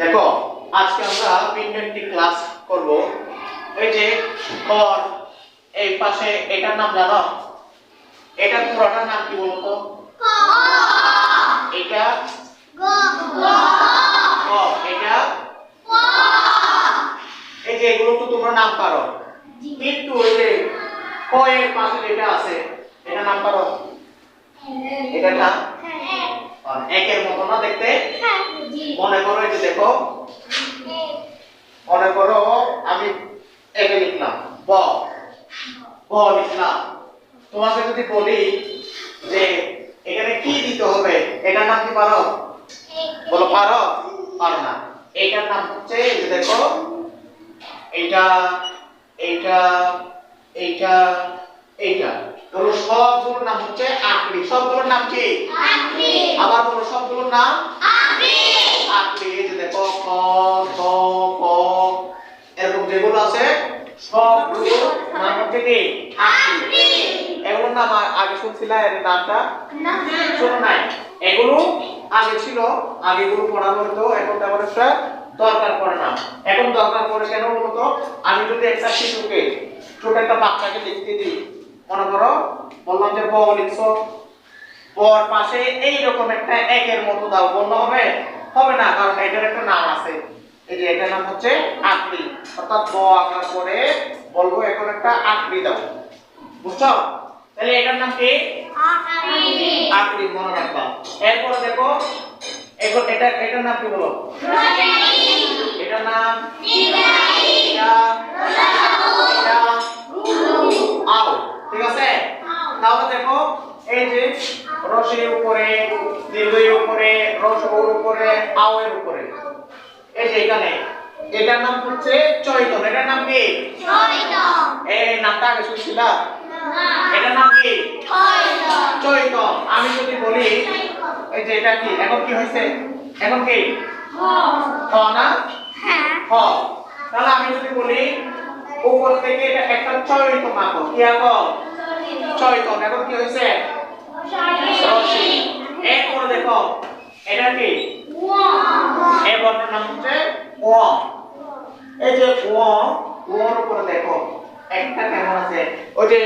দেখো আজকে আমরা ভিন্ন একটি ক্লাস করব। এই যে ঘর, এই পাশে এটার নাম জানো? এটার পুরোটার নাম কি বলো তো? ক। এটা গ। গ। এটা ক। এই যে এগুলো তো তোমরা নাম পারো, কিন্তু ওই যে ক এর পাশে যেটা আছে এটা নাম পারো? এটা না একের মতো না দেখতে? মনে করো এই যে দেখো, মনে করো আমি একে লিখলাম ব, ব লিখলাম। তোমাকে যদি বলি যে এখানে কি দিতে হবে, এটার নাম কি পারো? বলো পারো? পারো না। এইটার নাম হচ্ছে এই যে দেখো, এইটা এইটা এইটা এইটা, বলো সবগুলোর নাম হচ্ছে আকৃতি। সবগুলোর নাম কি? আকৃতি। আবার বলো সবগুলোর নাম আকৃতি। আকৃতি। এই যে দেখো ক, খ, ক, এরকম যেগুলো আছে সবগুলোর নাম হচ্ছে কি? আকৃতি। এগুলোর নাম আগে শুনছিলা? এর নামটা না শোনো নাই? এগুলো আগে ছিল, আগে এগুলো পড়ানো হতো, এখন তেমন একটা দরকার পড়ে না। এখন দরকার পড়ে কেন বলতো? আমি যদি একটা শিশুকে, ছোট একটা বাচ্চাকে লিখতে দিই, মনে করো বললাম যে ব লিখছো, বর পাশে এইরকম একটা একের মতো দাও, বললে হবে? হবে না, কারণ এটার একটা নাম আছে। এই যে এটার নাম হচ্ছে আকৃতি। অর্থাৎ ব আঁকার পরে বলবো এখন একটা আকৃতি দাও। বুঝছো? তাহলে এটার নাম কি? আকৃতি। আকৃতি মনে রাখবা। এরপর দেখো এখন এটার নাম কি বলো? এটার নাম আও। ঠিক আছে? তাহলে দেখো এই যে রসের উপরে, দীর্ঘের উপরে, রসের উপরে, আও এর উপরে, এই যে এখানে এটার নাম হচ্ছে চৈতন। এটার নাম কি? চৈতন। এই নামটা আগে শুনছিলা? না। এটার নাম কি? চৈতন। চৈতন। আমি যদি বলি এই যে এটা কি, এখন কি হইছে? এখন কি? হ। হ না? হ্যাঁ। হ। তাহলে আমি যদি বলি উপর থেকে এটা একটা চৈতন আঁকো, কি আঁকো? চৈতন। এখন কি হইছে? রসি। এরপর দেখো এটা কি? ও। এই বর্ণের নাম হচ্ছে ও। এই যে ও, ওর উপরে দেখো একটা কেমন আছে? ওই যে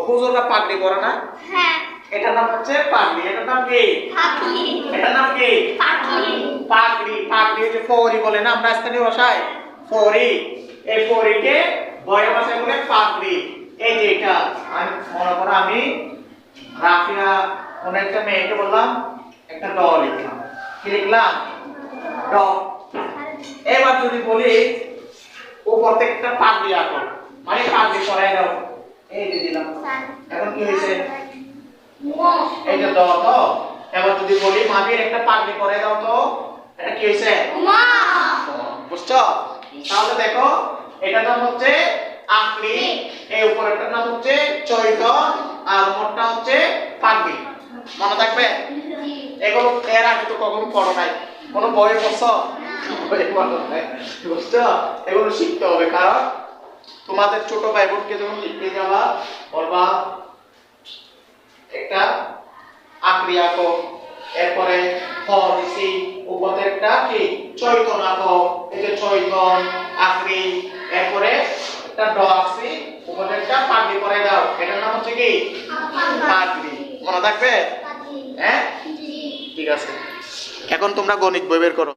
হুজুররা পাগড়ি পরে না? হ্যাঁ। এটার নাম হচ্ছে পাগড়ি। এটার নাম কি? পাগড়ি। এটার নাম কি? পাগড়ি। পাগড়ি। পাগড়ি যে ফৌরি বলে না আমরা স্থানীয় ভাষায়, ফৌরি। এই ফৌরিকে বয়ের ভাষায় বলে পাগড়ি। এই যে এটা আমি মনে করো আমি রাফিয়া কোন একটা মেয়েকে বললাম একটা ড লিখলাম, কি লিখলাম? ড। এবার যদি বলি উপর থেকে একটা পাগড়ি আঁকো, মানে পাগড়ি পরাই দাও, এই যে দিলাম। এখন কি হয়েছে? এই যে দ তো। এবার যদি বলি মাবির একটা পাগড়ি পরাই দাও তো, এটা কি হয়েছে? মা। বুঝছো? তাহলে দেখো এটার নাম হচ্ছে আকৃতি, এই উপরেরটার নাম হচ্ছে চৈতন, আর মোটটা হচ্ছে পাগড়ি। মনে থাকবে? এগুলো এর আগে তো কখনো পড়ো নাই, কোনো বইয়ে পড়ছো? বইয়ে পড়ো নাই। বুঝছো? এগুলো শিখতে হবে, কারণ তোমাদের ছোট ভাই বোনকে যখন লিখতে যাবা বলবা একটা আকৃতি আঁকো, এরপরে হ দিছি, উপরে একটা কি চৈতন আঁকো, এই যে চৈতন আকৃতি, এরপরে একটা ড আঁকছি, উপরে একটা পাগড়ি পরাই দাও, এটার নাম হচ্ছে কি? পাগড়ি। মনে থাকবে? হ্যাঁ ঠিক আছে। এখন তোমরা গণিত বই বের করো।